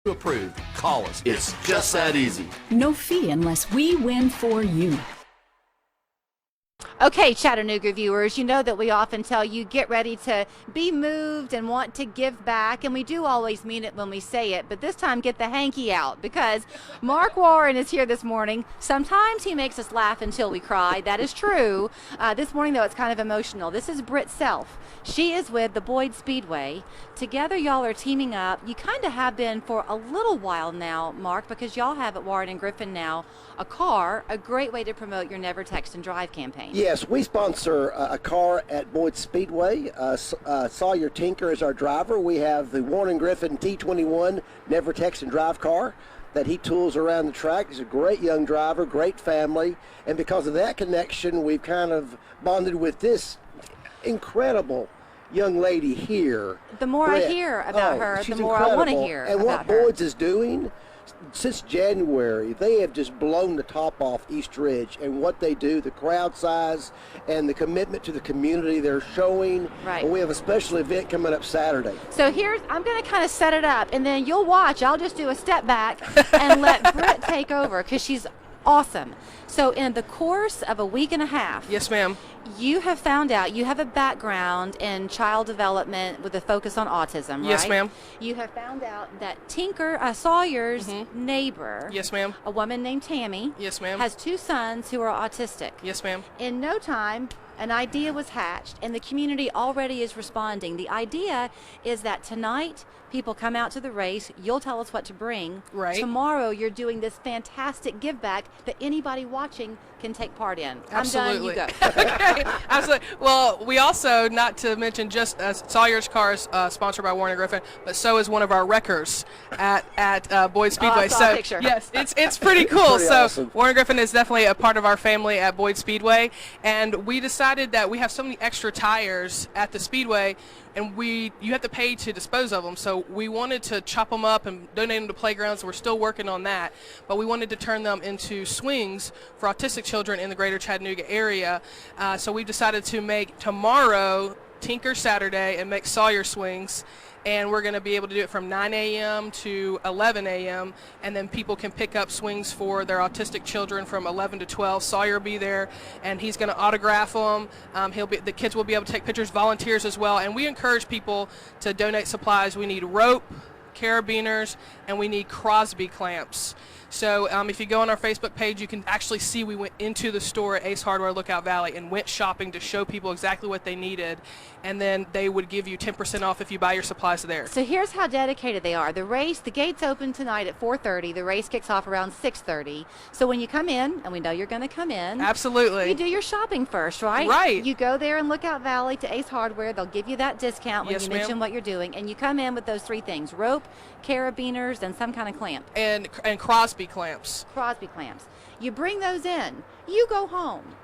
approved. Call us. It's just that easy. No fee unless we win for you. Okay, Chattanooga viewers, you know that we often tell you get ready to be moved and want to give back, and we do always mean it when we say it, but this time get the hanky out because Mark Warren is here this morning. Sometimes he makes us laugh until we cry. That is true. This morning, though, it's kind of emotional. This is Britt Self. She is with the Boyd Speedway. Together, y'all are teaming up. You kind of have been for a little while now, Mark, because y'all have at Warren and Griffin now a car, a great way to promote your Never Text and Drive campaign. Yes, we sponsor a car at Boyd Speedway. Sawyer Tinker is our driver. We have the Warren and Griffin T21 Never Text and Drive car that he tools around the track. He's a great young driver, great family, and because of that connection, we've kind of bonded with this incredible young lady here. The more Britt. I hear about her, the more incredible. I want to hear and about what her. Boyd's is doing, since January, they have just blown the top off East Ridge, and what they do, the crowd size and the commitment to the community they're showing. Right. And we have a special event coming up Saturday. So I'm going to kind of set it up, and then you'll watch. I'll just do a step back and let Britt take over because she's awesome. So in the course of a week and a half, yes, ma'am, you have found out you have a background in child development with a focus on autism, right? Yes, ma'am. You have found out that Sawyer's neighbor, yes, ma'am, a woman named Tammy, yes, ma'am, has 2 sons who are autistic. Yes, ma'am. In no time, an idea was hatched, and the community already is responding. The idea is that tonight, people come out to the race. You'll tell us what to bring. Right. Tomorrow, you're doing this fantastic give back that anybody watching can take part in. Absolutely. I'm done. You go. Okay. Absolutely. Well, we also, not to mention just Sawyer's car is sponsored by Warren and Griffin, but so is one of our wreckers at Boyd Speedway. I saw a picture. Yes, it's pretty cool. Pretty so awesome. Warren and Griffin is definitely a part of our family at Boyd Speedway, and we decided that we have so many extra tires at the Speedway, and you have to pay to dispose of them. So we wanted to chop them up and donate them to playgrounds. We're still working on that, but we wanted to turn them into swings for autistic children in the greater Chattanooga area. So we decided to make tomorrow Tinker Saturday and make Sawyer swings. And we're going to be able to do it from 9 a.m. to 11 a.m. And then people can pick up swings for their autistic children from 11 to 12. Sawyer will be there, and he's going to autograph them. The kids will be able to take pictures, volunteers as well. And we encourage people to donate supplies. We need rope, carabiners, and we need Crosby clamps. So if you go on our Facebook page, you can actually see we went into the store at Ace Hardware Lookout Valley and went shopping to show people exactly what they needed, and then they would give you 10% off if you buy your supplies there. So here's how dedicated they are. The gates open tonight at 4:30. The race kicks off around 6:30. So when you come in, and we know you're going to come in, absolutely, you do your shopping first, right? Right. You go there in Lookout Valley to Ace Hardware. They'll give you that discount when Yes, you mention ma'am. what you're doing, and you come in with those 3 things: rope, carabiners, and some kind of clamp. And Crosby clamps. Crosby clamps. You bring those in. You go home.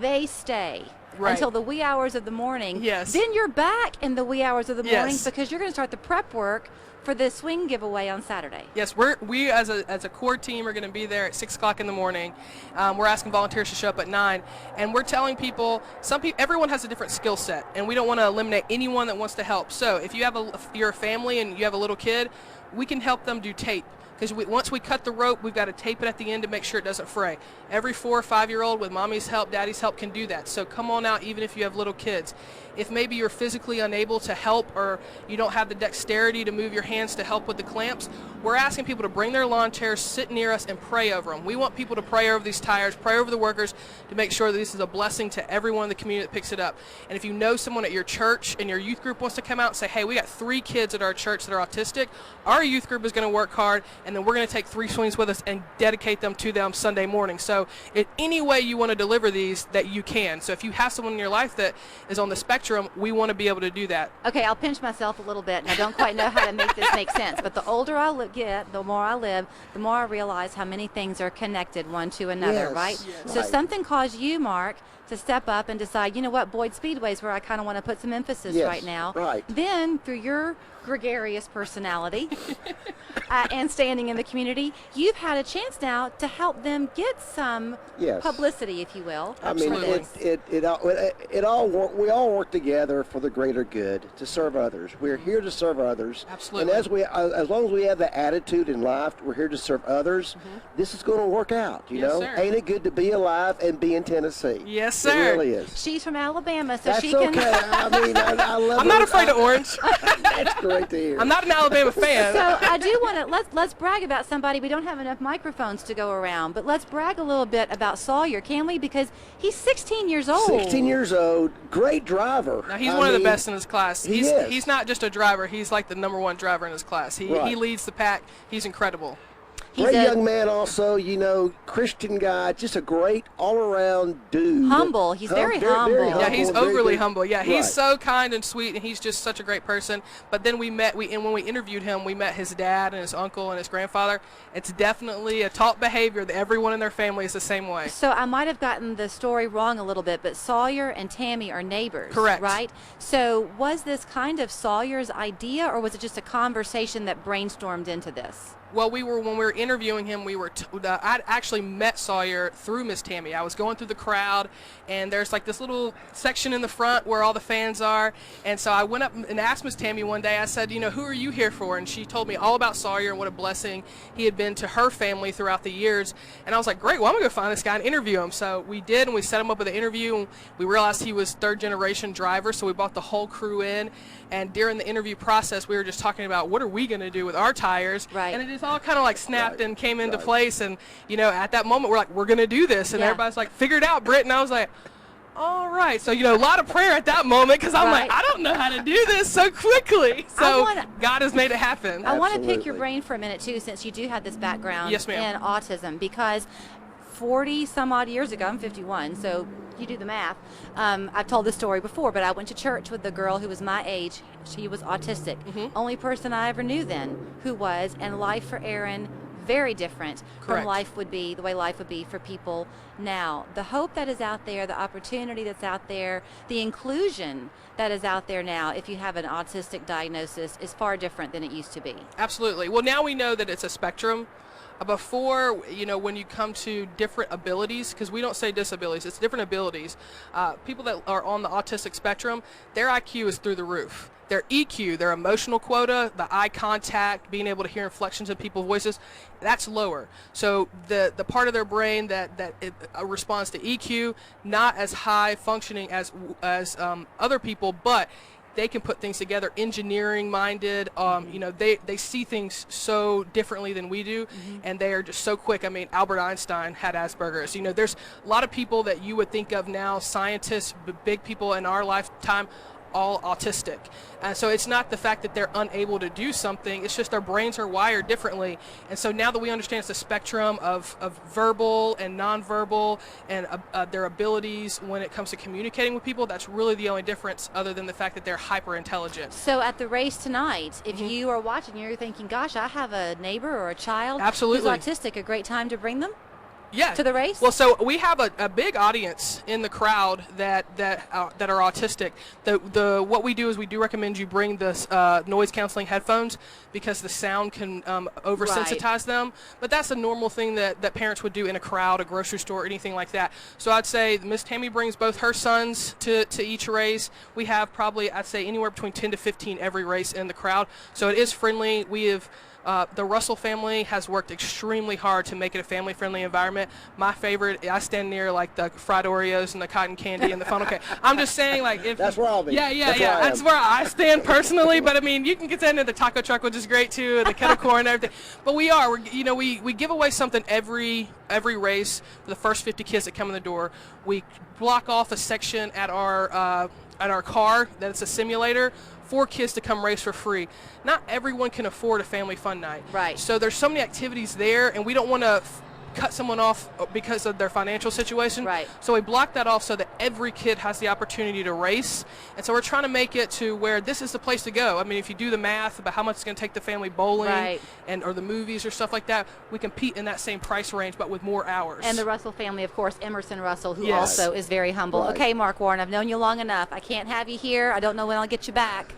They stay. Right. Until the wee hours of the morning. Yes. Then you're back in the wee hours of the morning Yes. because you're going to start the prep work for the swing giveaway on Saturday. Yes, we as a core team are going to be there at 6 o'clock in the morning. We're asking volunteers to show up at 9, and we're telling people everyone has a different skill set, and we don't want to eliminate anyone that wants to help. So if you're a family and you have a little kid, we can help them do tape. Because once we cut the rope, we've got to tape it at the end to make sure it doesn't fray. Every 4 or 5-year-old with mommy's help, daddy's help can do that. So come on out, even if you have little kids. If maybe you're physically unable to help or you don't have the dexterity to move your hands to help with the clamps, we're asking people to bring their lawn chairs, sit near us, and pray over them. We want people to pray over these tires, pray over the workers to make sure that this is a blessing to everyone in the community that picks it up. And if you know someone at your church and your youth group wants to come out and say, hey, we got 3 kids at our church that are autistic, our youth group is going to work hard, and then we're going to take 3 swings with us and dedicate them to them Sunday morning. So in any way you want to deliver these, that you can. So if you have someone in your life that is on the spectrum, we want to be able to do that. Okay, I'll pinch myself a little bit, and I don't quite know how to make this make sense. But the older I get, the more I live, the more I realize how many things are connected one to another, Yes. right? Yes. So Right. something caused you, Mark, to step up and decide, you know what, Boyd Speedway is where I kind of want to put some emphasis Yes, right now. right. Then, through your gregarious personality and standing in the community, you've had a chance now to help them get some Yes. publicity, if you will. I mean, we all work together for the greater good to serve others. We're here to serve others. Absolutely. And as long as we have the attitude in life, we're here to serve others. This is going to work out. You Yes, know, sir. ain't it good to be alive and be in Tennessee? Yes, It sir. really is. She's from Alabama, so That's she can. okay. I mean, I love. I'm not afraid of orange. That's great to hear. I'm not an Alabama fan. So I do want to let's brag about somebody. We don't have enough microphones to go around, but let's brag a little bit about Sawyer, can we? Because he's 16 years old. 16 years old, great driver. Now, he's I one of the mean, best in his class. he is. He's not just a driver. He's like the #1 driver in his class. He Right. leads the pack. He's incredible. He's Great a young man also, you know, Christian guy, just a great all-around dude. Humble. He's very humble. Yeah, he's and very overly good. humble. Yeah, he's Right. so kind and sweet, and he's just such a great person. But then and when we interviewed him, we met his dad and his uncle and his grandfather. It's definitely a taught behavior that everyone in their family is the same way. So I might have gotten the story wrong a little bit, but Sawyer and Tammy are neighbors. Correct. Right? So was this kind of Sawyer's idea, or was it just a conversation that brainstormed into this? Well, when we were interviewing him, I'd actually met Sawyer through Miss Tammy. I was going through the crowd, and there's like this little section in the front where all the fans are. And so I went up and asked Miss Tammy one day, I said, you know, who are you here for? And she told me all about Sawyer and what a blessing he had been to her family throughout the years. And I was like, great, well, I'm going to go find this guy and interview him. So we did, and we set him up with an interview, and we realized he was third-generation driver, so we brought the whole crew in. And during the interview process, we were just talking about what are we going to do with our tires. Right. And it just all kind of like snapped Right. and came into Right. place. And, you know, at that moment, we're like, we're going to do this. And Yeah. everybody's like, figure it out, Britt. And I was like, all right. So, you know, a lot of prayer at that moment, because I'm Right. like, I don't know how to do this so quickly. So wanna- God has made it happen. I want to pick your Absolutely. brain for a minute, too, since you do have this background Yes, ma'am. in autism, because 40 some odd years ago, I'm 51, so you do the math. I've told this story before, but I went to church with the girl who was my age. She was autistic. Only person I ever knew then who was, and life for Aaron, very different Correct. from the way life would be for people now. The hope that is out there, the opportunity that's out there, the inclusion that is out there now, if you have an autistic diagnosis, is far different than it used to be. Absolutely. Well, now we know that it's a spectrum. Before, you know, when you come to different abilities, because we don't say disabilities, it's different abilities. People that are on the autistic spectrum, their IQ is through the roof. Their EQ, their emotional quota, the eye contact, being able to hear inflections in people's voices, that's lower. So the part of their brain that responds to EQ, not as high functioning as other people, but they can put things together, engineering minded. You know, they see things so differently than we do, and they are just so quick. I mean, Albert Einstein had Asperger's. You know, there's a lot of people that you would think of now, scientists, big people in our lifetime, all autistic. So it's not the fact that they're unable to do something, it's just their brains are wired differently. And so now that we understand the spectrum of verbal and nonverbal and their abilities when it comes to communicating with people, that's really the only difference, other than the fact that they're hyper intelligent. So at the race tonight, if you are watching, you're thinking, gosh, I have a neighbor or a child Absolutely. who's autistic, a great time to bring them Yeah. to the race? Well, so we have a big audience in the crowd that are autistic. What we do is we do recommend you bring this noise canceling headphones, because the sound can oversensitize them. But that's a normal thing that parents would do in a crowd, a grocery store, anything like that. So I'd say Miss Tammy brings both her sons to each race. We have probably, I'd say, anywhere between 10 to 15 every race in the crowd. So it is friendly. We have the Russell family has worked extremely hard to make it a family-friendly environment. My favorite, I stand near like the fried Oreos and the cotton candy and the funnel cake. I'm just saying, like, if That's where I'll be. Yeah, That's where I That's am. where I stand personally. But I mean, you can get that into the taco truck, which is great too, the kettle corn and everything. But we give away something every race for the first 50 kids that come in the door. We block off a section at our car that's a simulator for kids to come race for free. Not everyone can afford a family fun night. Right. So there's so many activities there, and we don't want to cut someone off because of their financial situation. Right. So we block that off so that every kid has the opportunity to race. And so we're trying to make it to where this is the place to go. I mean, if you do the math about how much it's going to take the family bowling Right. or the movies or stuff like that, we compete in that same price range, but with more hours. And the Russell family, of course, Emerson Russell, who Yes. also is very humble. Right. Okay, Mark Warren, I've known you long enough. I can't have you here. I don't know when I'll get you back.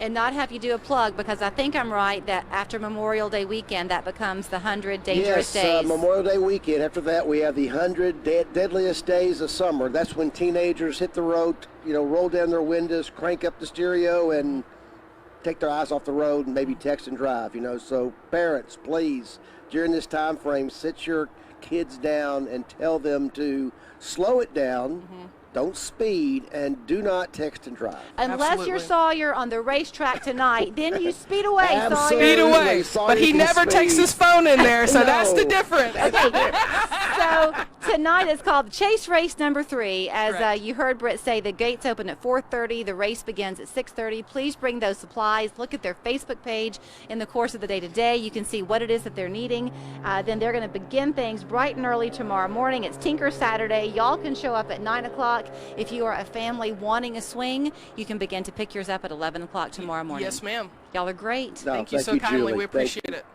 and not have you do a plug, because I think I'm right that after Memorial Day weekend, that becomes the 100 dangerous days. Memorial Day weekend. After that, we have the 100 deadliest days of summer. That's when teenagers hit the road, roll down their windows, crank up the stereo, and take their eyes off the road and maybe text and drive. So parents, please, during this time frame, sit your kids down and tell them to slow it down. Don't speed, and do not text and drive. Unless you're Sawyer on the racetrack tonight, then you speed away, Sawyer. Speed away. But he never takes his phone in there, so that's the difference. Okay, so tonight is called Chase Race number 3. As you heard Britt say, the gates open at 4:30. The race begins at 6:30. Please bring those supplies. Look at their Facebook page in the course of the day today. You can see what it is that they're needing. Then they're going to begin things bright and early tomorrow morning. It's Tinker Saturday. Y'all can show up at 9 o'clock. If you are a family wanting a swing, you can begin to pick yours up at 11 o'clock tomorrow morning. Yes, ma'am. Y'all are great. No, Thank you so kindly. Julie. We appreciate it.